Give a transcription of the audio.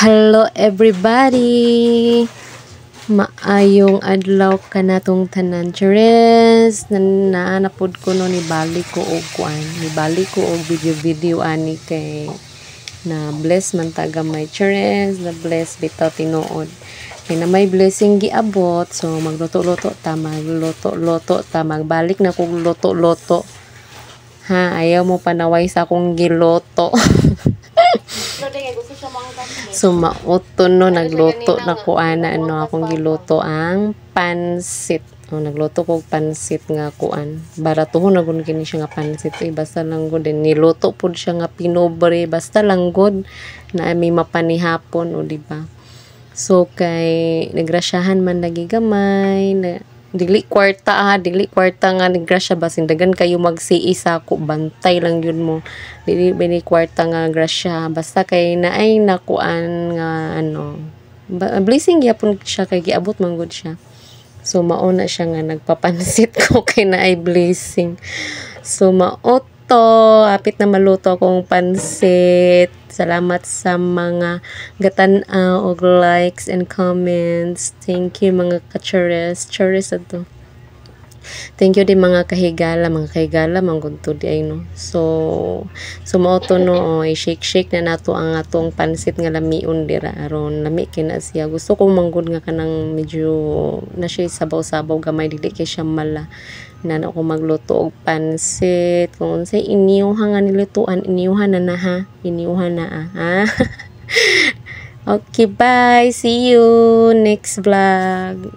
Hello everybody! Maayong adlaw ka natong tanan. Cheers! Naanapod ko no ni balik ko og kuan. Ni balik ko og video ani kay na bless man taga may cheers, na bless bitaw tinuod. Kay na may blessing giabot, so magluto-luto ta, magbalik na kog luto-luto. Ha, ayaw mo panaway sa akong giloto. So mauto no, nagluto na ko ana akong giluto ang pansit. Nagluto ko pansit nga kuan. Baratuhon na gud kini siya nga pansit. Basta lang gud din niluto pud siya nga pinobre, basta lang gud na may mapanihapon di ba? So kay nagrasyahan man lagi gamay na dili kwarta nga nagrasya basin dagan kayo magsiisa ko bantay lang yun mo dili bini kwarta nga grasya basta kay naay nakuan nga blessing gyapon siya kay giabot man gud siya. So mauna siya nga nagpapansit ko kay naay blessing. So maoto apit na maluto akong pansit. Salamat sa mga gatan-aw og likes and comments. Thank you mga ka-cheers. Cheers ato. Thank you din mga kahigala manggod to di ay no. So mauto no i-shake na nato ang atong pansit nga lamion dira aron lami kina siya. Gusto ko manggod nga kanang medyo na siya sabaw-sabaw gamay dili kay siya mala. Na ako magluto og pansit kung unsay iniyuhan nga nilutuan iniyuhan na ha Okay, bye, see you next vlog.